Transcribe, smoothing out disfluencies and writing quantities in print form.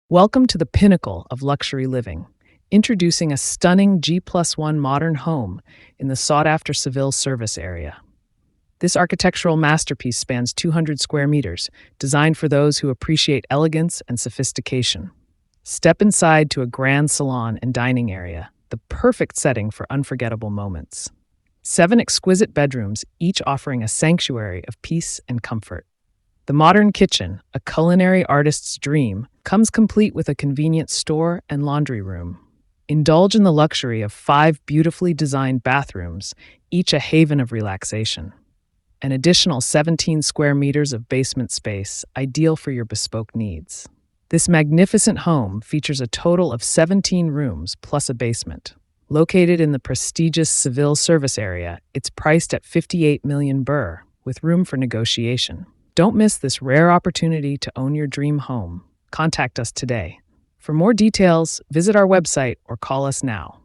Welcome to the pinnacle of luxury living, introducing a stunning G+1 modern home in the sought-after Seville service area. This architectural masterpiece spans 200 square meters, designed for those who appreciate elegance and sophistication. Step inside to a grand salon and dining area, the perfect setting for unforgettable moments. 7 exquisite bedrooms, each offering a sanctuary of peace and comfort. The modern kitchen, a culinary artist's dream, comes complete with a convenient store and laundry room. Indulge in the luxury of 5 beautifully designed bathrooms, each a haven of relaxation. An additional 17 square meters of basement space, ideal for your bespoke needs. This magnificent home features a total of 17 rooms plus a basement. Located in the prestigious Seville service area, it's priced at 58 million birr, with room for negotiation. Don't miss this rare opportunity to own your dream home. Contact us today. For more details, visit our website or call us now.